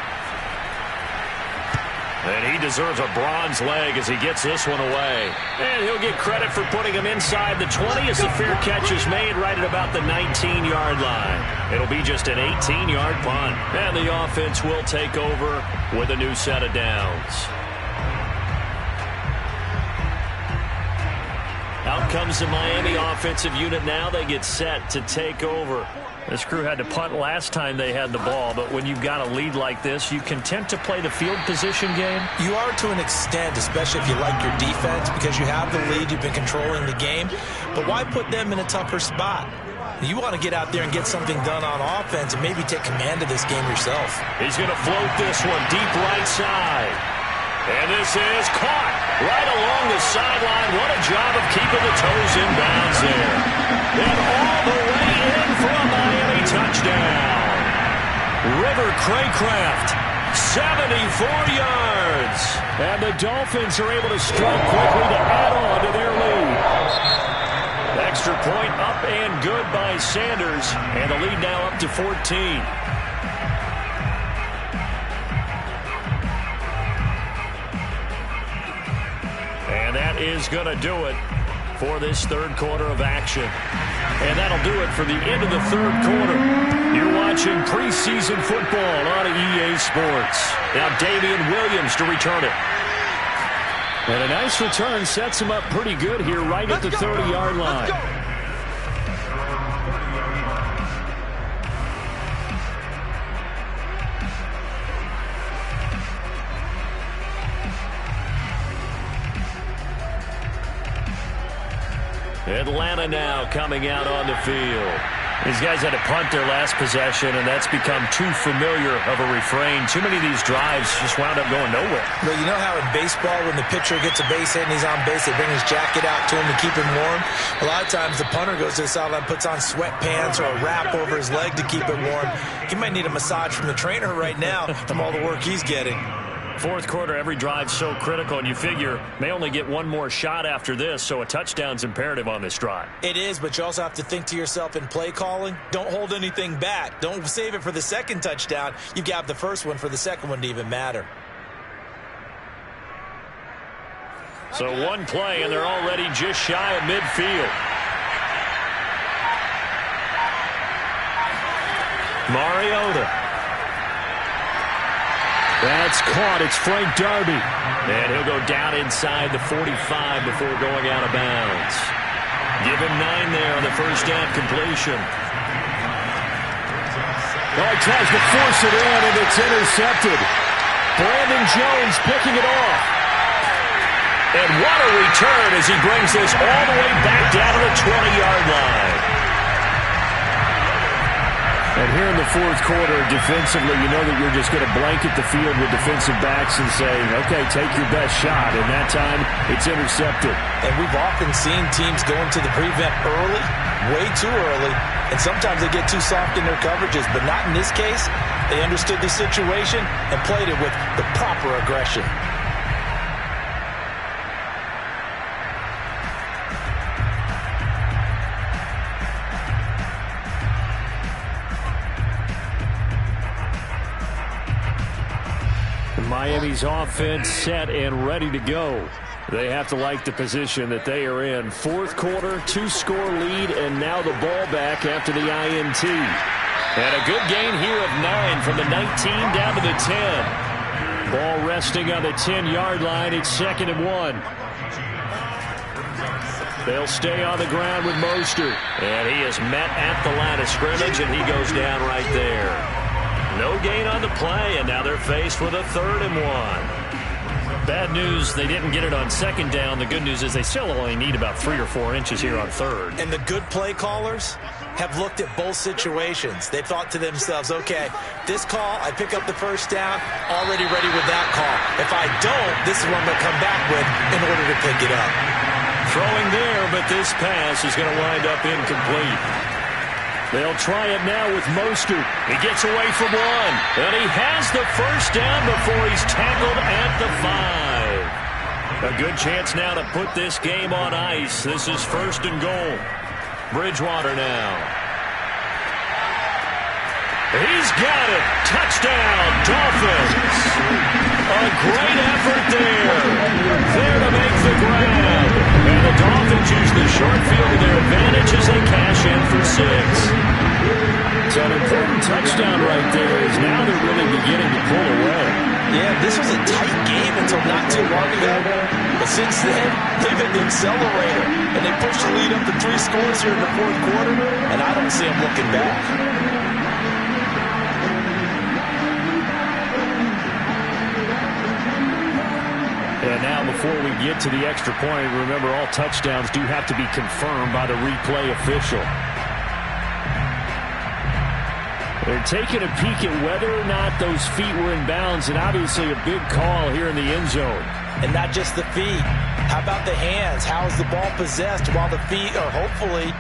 And he deserves a bronze leg as he gets this one away. And he'll get credit for putting him inside the 20 as the fair catch is made right at about the 19-yard line. It'll be just an 18-yard punt. And the offense will take over with a new set of downs. Out comes the Miami offensive unit now. They get set to take over. This crew had to punt last time they had the ball, but when you've got a lead like this, you content to play the field position game? You are to an extent, especially if you like your defense, because you have the lead, you've been controlling the game. But why put them in a tougher spot? You want to get out there and get something done on offense and maybe take command of this game yourself. He's going to float this one deep right side. And this is caught right along the sideline. What a job of keeping the toes in bounds there. And all the way in for a Miami touchdown. River Craycraft, 74 yards. And the Dolphins are able to strike quickly to add on to their lead. Extra point up and good by Sanders. And the lead now up to 14. And that is going to do it for this third quarter of action. And that'll do it for the end of the third quarter. You're watching preseason football on EA Sports. Now Damian Williams to return it. And a nice return sets him up pretty good here right at the 30-yard line. Atlanta now coming out on the field. These guys had to punt their last possession, and that's become too familiar of a refrain. Too many of these drives just wound up going nowhere. Well, you know how in baseball, when the pitcher gets a base hit and he's on base, they bring his jacket out to him to keep him warm? A lot of times the punter goes to the sideline, puts on sweatpants or a wrap over his leg to keep it warm. He might need a massage from the trainer right now from all the work he's getting. Fourth quarter, every drive's so critical, and you figure may only get one more shot after this, so a touchdown's imperative on this drive. It is, but you also have to think to yourself in play calling, don't hold anything back. Don't save it for the second touchdown. You got the first one for the second one to even matter. So one play, and they're already just shy of midfield. Mariota. That's caught. It's Frank Darby. And he'll go down inside the 45 before going out of bounds. Give him 9 there on the first down completion. Oh, he tries to force it in, and it's intercepted. Brandon Jones picking it off. And what a return as he brings this all the way back down to the 20-yard line. And here in the fourth quarter, defensively, you know that you're just going to blanket the field with defensive backs and say, okay, take your best shot. And that time, it's intercepted. And we've often seen teams go into the prevent early, way too early, and sometimes they get too soft in their coverages. But not in this case. They understood the situation and played it with the proper aggression. Miami's offense set and ready to go. They have to like the position that they are in. Fourth quarter, 2-score lead, and now the ball back after the INT. And a good gain here of 9 from the 19 down to the 10. Ball resting on the 10-yard line. It's 2nd and 1. They'll stay on the ground with Mostert. And he is met at the line of scrimmage, and he goes down right there. No gain on the play, and now they're faced with a 3rd and 1. Bad news, they didn't get it on 2nd down. The good news is they still only need about 3 or 4 inches here on 3rd. And the good play callers have looked at both situations. They thought to themselves, okay, this call, I pick up the first down, already ready with that call. If I don't, this is what I'm going to come back with in order to pick it up. Throwing there, but this pass is going to wind up incomplete. They'll try it now with Mostert. He gets away from one, and he has the first down before he's tackled at the 5. A good chance now to put this game on ice. This is 1st and goal. Bridgewater now. He's got it. Touchdown, Dolphins. A great effort there. There to make the grab. And the Dolphins use the short field to their advantage as they cash in for 6. It's an important touchdown right there, as now they're really beginning to pull away. Yeah, this was a tight game until not too long ago. But since then, they've hit the accelerator. And they pushed the lead up to 3 scores here in the fourth quarter. And I don't don't see him looking back. And now before we get to the extra point, remember all touchdowns do have to be confirmed by the replay official. They're taking a peek at whether or not those feet were in bounds, and obviously a big call here in the end zone. And not just the feet. How about the hands? How is the ball possessed while the feet are hopefully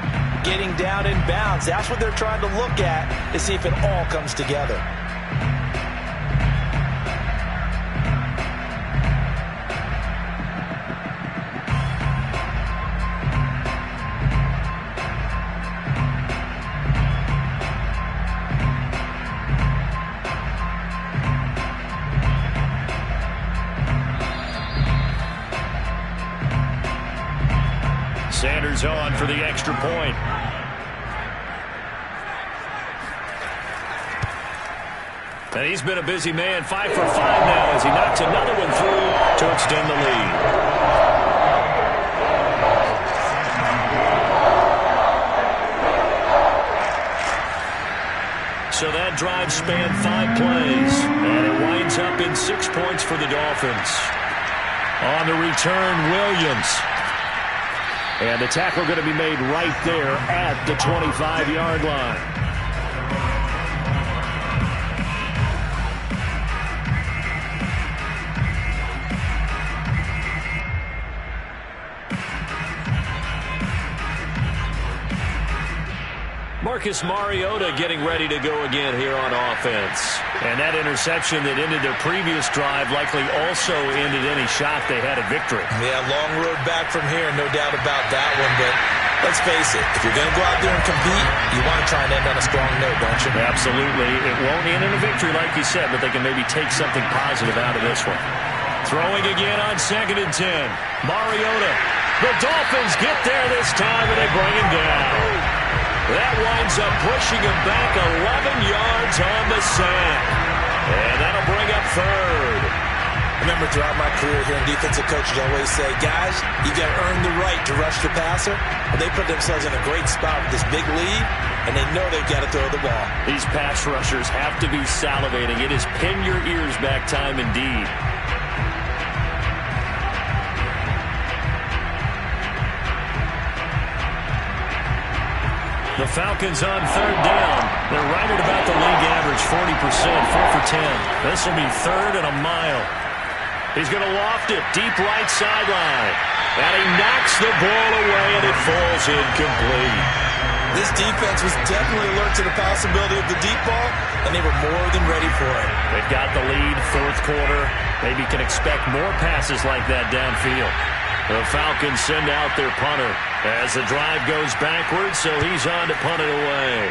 getting down in bounds? That's what they're trying to look at to see if it all comes together. Sanders on for the extra point. And he's been a busy man, 5 for 5 now as he knocks another one through to extend the lead. So that drive spanned 5 plays, and it winds up in 6 points for the Dolphins. On the return, Williams. And the tackle going to be made right there at the 25-yard line. Marcus Mariota getting ready to go again here on offense. And that interception that ended their previous drive likely also ended any shot they had at victory. Yeah, long road back from here, no doubt about that one. But let's face it, if you're going to go out there and compete, you want to try and end on a strong note, don't you? Absolutely. It won't end in a victory like you said, but they can maybe take something positive out of this one. Throwing again on 2nd and 10. Mariota. The Dolphins get there this time, and they bring him down. That winds up pushing him back 11 yards on the sack. And that'll bring up 3rd. Remember, throughout my career here in defensive coaches always say, guys, you got to earn the right to rush the passer. Well, they put themselves in a great spot with this big lead, and they know they've got to throw the ball. These pass rushers have to be salivating. It is pin your ears back time indeed. The Falcons on 3rd down. They're right at about the league average, 40%, 4 for 10. This will be 3rd and a mile. He's going to loft it, deep right sideline. And he knocks the ball away, and it falls incomplete. This defense was definitely alert to the possibility of the deep ball, and they were more than ready for it. They've got the lead, 4th quarter. Maybe can expect more passes like that downfield. The Falcons send out their punter as the drive goes backwards, so he's on to punt it away.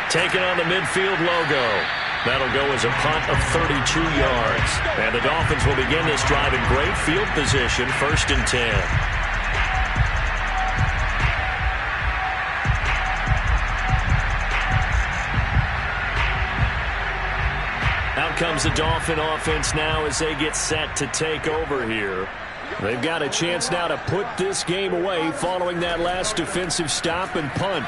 Taking on the midfield logo. That'll go as a punt of 32 yards. And the Dolphins will begin this drive in great field position, 1st and 10. Out comes the Dolphin offense now as they get set to take over here. They've got a chance now to put this game away following that last defensive stop and punt.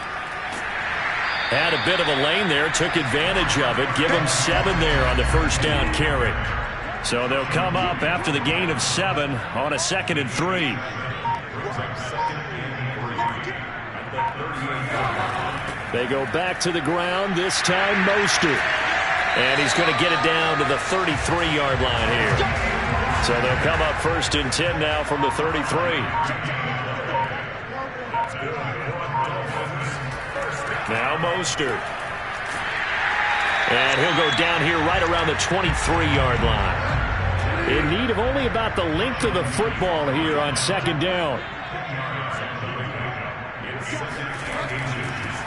Had a bit of a lane there, took advantage of it. Give them 7 there on the 1st down carry. So they'll come up after the gain of 7 on a 2nd and 3. They go back to the ground, this time Mostert. And he's going to get it down to the 33-yard line here. So they'll come up 1st and 10 now from the 33. Now Mostert. And he'll go down here right around the 23-yard line. In need of only about the length of the football here on 2nd down.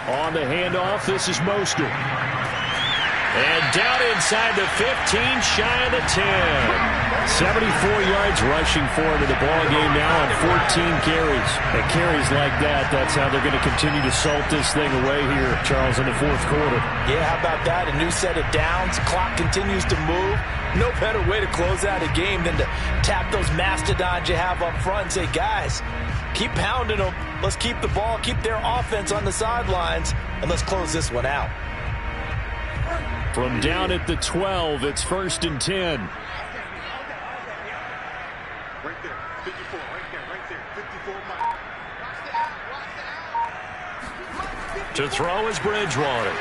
On the handoff, this is Mostert. And down inside the 15, shy of the 10. 74 yards rushing forward to the ball game now on 14 carries. And carries like that, that's how they're going to continue to salt this thing away here, Charles, in the 4th quarter. Yeah, how about that? A new set of downs. Clock continues to move. No better way to close out a game than to tap those mastodons you have up front and say, guys, Keep pounding them. Let's keep the ball, keep their offense on the sidelines, and let's close this one out. From down at the 12, it's 1st and 10. Right there, 54, right there, 54. To throw is Bridgewater.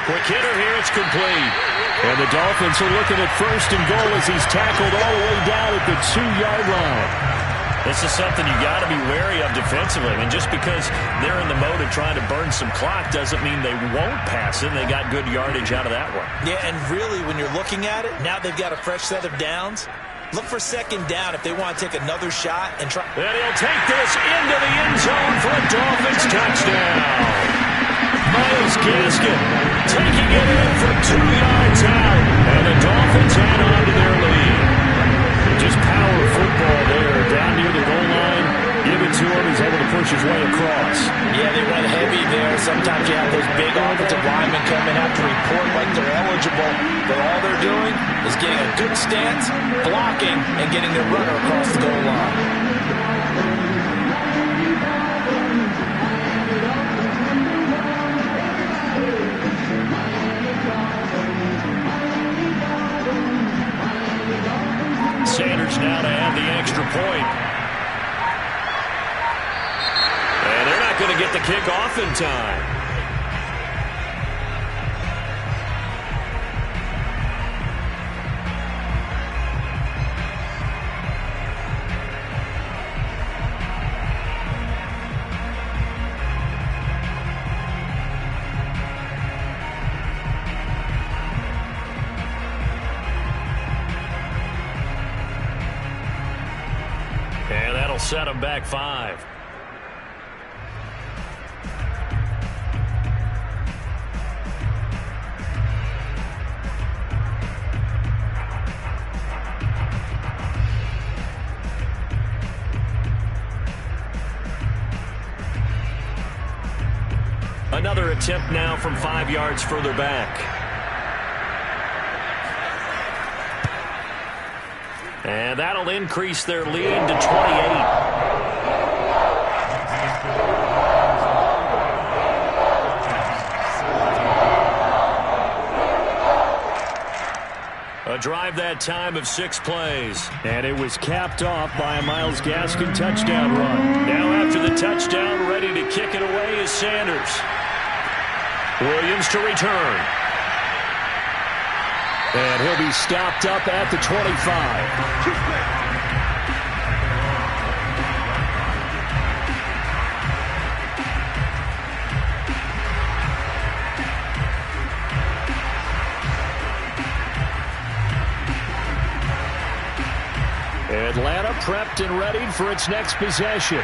Quick hitter here, it's complete. And the Dolphins are looking at 1st and goal as he's tackled all the way down at the 2-yard line. This is something you got to be wary of defensively. I mean, just because they're in the mode of trying to burn some clock doesn't mean they won't pass it. They got good yardage out of that one. Yeah, and really, when you're looking at it, now they've got a fresh set of downs. Look for 2nd down if they want to take another shot and try. And he'll take this into the end zone for a Dolphins touchdown. Myles Gaskin taking it in for 2 yards out. And the Dolphins add on to their lead. Just power football there. Down near the goal line. Give it to him. He's able to push his way across. Yeah, they went heavy there. Sometimes you have those big offensive linemen come in, have to report like they're eligible. But all they're doing is getting a good stance, blocking, and getting their runner across the goal line. Sanders now to add the extra point. And they're not going to get the kick off in time. And that'll set him back 5. Another attempt now from 5 yards further back. And that'll increase their lead to 28. A drive that time of 6 plays. And it was capped off by a Myles Gaskin touchdown run. Now after the touchdown, ready to kick it away is Sanders. Williams to return. And he'll be stopped up at the 25. Atlanta prepped and ready for its next possession.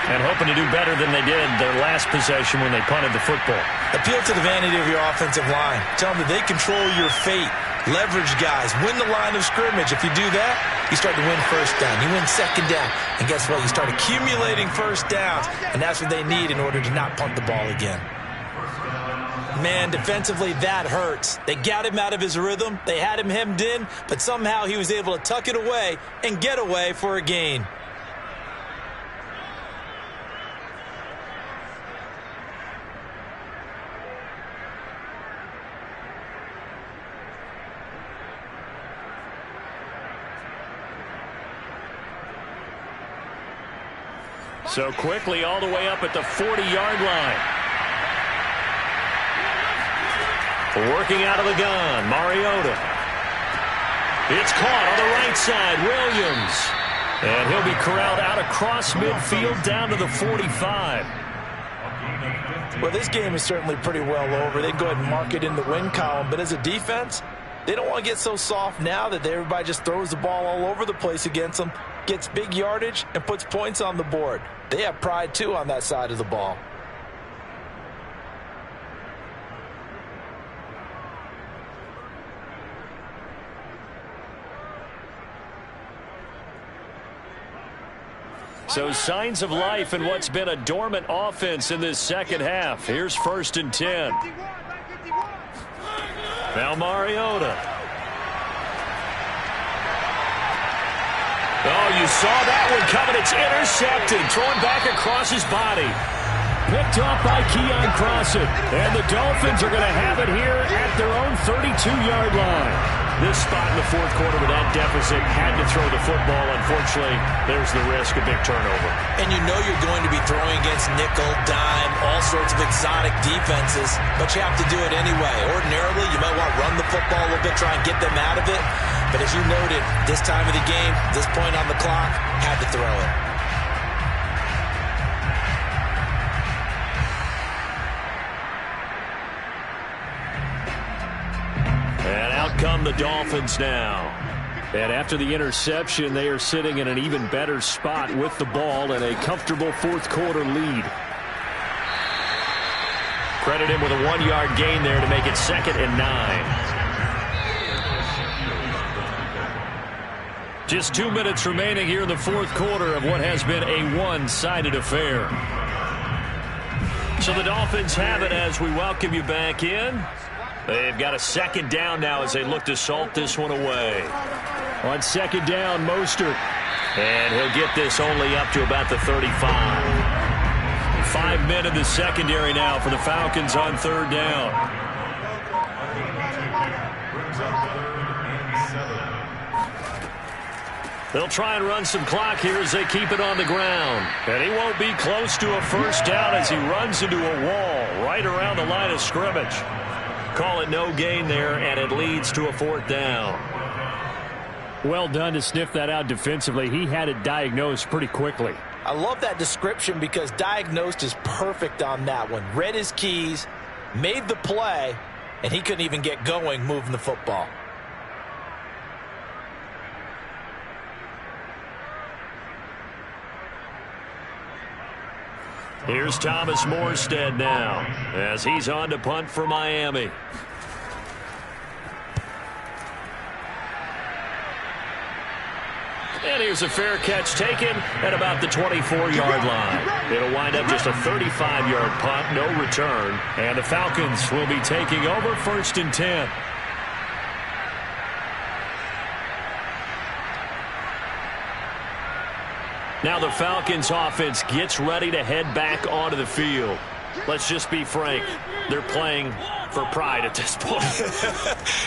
And hoping to do better than they did their last possession when they punted the football. Appeal to the vanity of your offensive line. Tell them that they control your fate. Leverage guys. Win the line of scrimmage. If you do that, you start to win 1st down. You win 2nd down. And guess what? You start accumulating 1st downs. And that's what they need in order to not punt the ball again. Man, defensively, that hurts. They got him out of his rhythm. They had him hemmed in, but somehow he was able to tuck it away and get away for a gain. So quickly all the way up at the 40-yard line. Working out of the gun, Mariota. It's caught on the right side, Williams. And he'll be corralled out across midfield down to the 45. Well, this game is certainly pretty well over. They can go ahead and mark it in the win column. But as a defense, they don't want to get so soft now that everybody just throws the ball all over the place against them, gets big yardage, and puts points on the board. They have pride, too, on that side of the ball. So signs of life in what's been a dormant offense in this second half. Here's 1st and 10. Now Mariota. Oh, you saw that one coming. It's intercepted. Thrown back across his body. Picked off by Keon Crossett. And the Dolphins are going to have it here at their own 32-yard line. This spot in the fourth quarter with that deficit had to throw the football. Unfortunately, there's the risk of big turnover. And you know you're going to be throwing against nickel, dime, all sorts of exotic defenses, but you have to do it anyway. Ordinarily, you might want to run the football a little bit, try and get them out of it. But as you noted, this time of the game, this point on the clock, had to throw it. And out come the Dolphins now. And after the interception, they are sitting in an even better spot with the ball and a comfortable fourth quarter lead. Credit him with a 1-yard gain there to make it 2nd and 9. Just 2 minutes remaining here in the fourth quarter of what has been a one-sided affair. So the Dolphins have it as we welcome you back in. They've got a 2nd down now as they look to salt this one away. On 2nd down, Mostert. And he'll get this only up to about the 35. 5 men in the secondary now for the Falcons on 3rd down. They'll try and run some clock here as they keep it on the ground. And he won't be close to a first down as he runs into a wall right around the line of scrimmage. Call it no gain there, and it leads to a 4th down. Well done to sniff that out defensively. He had it diagnosed pretty quickly. I love that description because diagnosed is perfect on that one. Read his keys, made the play, and he couldn't even get going moving the football. Here's Thomas Morstead now as he's on to punt for Miami. And here's a fair catch taken at about the 24-yard line. It'll wind up just a 35-yard punt, no return. And the Falcons will be taking over 1st and 10. Now the Falcons offense gets ready to head back onto the field. Let's just be frank. They're playing for pride at this point.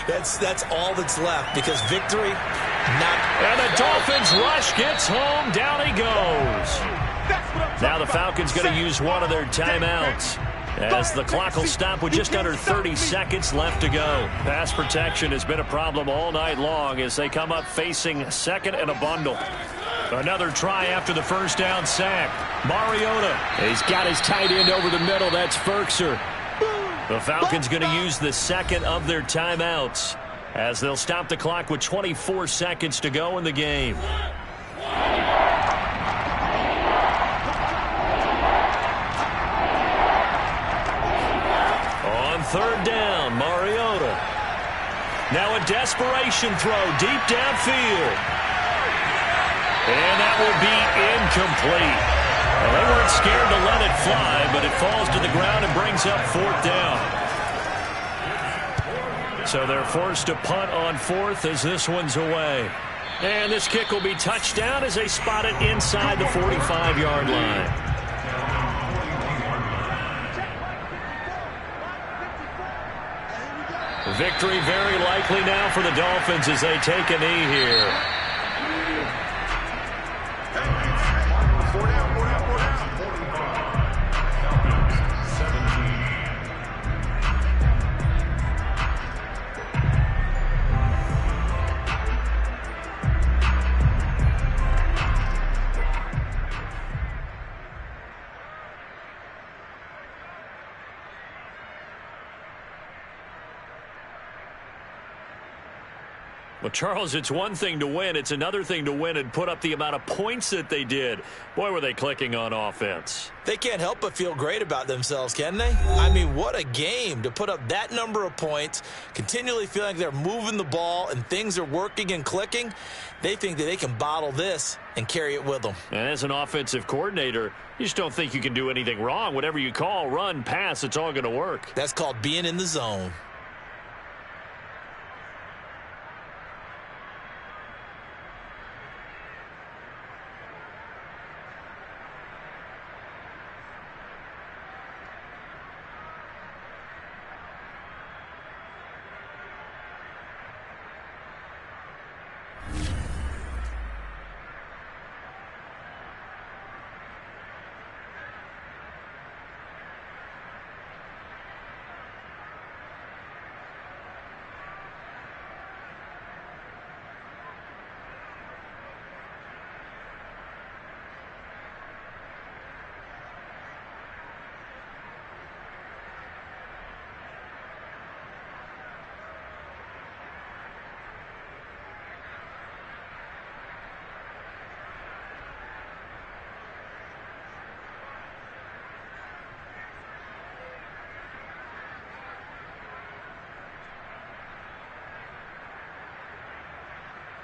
That's all that's left because victory, not... And the Dolphins rush gets home. Down he goes. Now the Falcons going to use one of their timeouts as the clock will stop with just under 30 seconds left to go. Pass protection has been a problem all night long as they come up facing 2nd and a bundle. Another try after the first down sack. Mariota. He's got his tight end over the middle. That's Ferkser. The Falcons going to use the 2nd of their timeouts as they'll stop the clock with 24 seconds to go in the game. On 3rd down, Mariota. Now a desperation throw deep downfield. And that will be incomplete. Well, they weren't scared to let it fly, but it falls to the ground and brings up 4th down. So they're forced to punt on 4th as this one's away. And this kick will be touchdown as they spot it inside the 45-yard line. Victory very likely now for the Dolphins as they take a knee here. Well, Charles, it's one thing to win. It's another thing to win and put up the amount of points that they did. Boy, were they clicking on offense. They can't help but feel great about themselves, can they? I mean, what a game to put up that number of points, continually feeling like they're moving the ball and things are working and clicking. They think that they can bottle this and carry it with them. And as an offensive coordinator, you just don't think you can do anything wrong. Whatever you call, run, pass, it's all going to work. That's called being in the zone.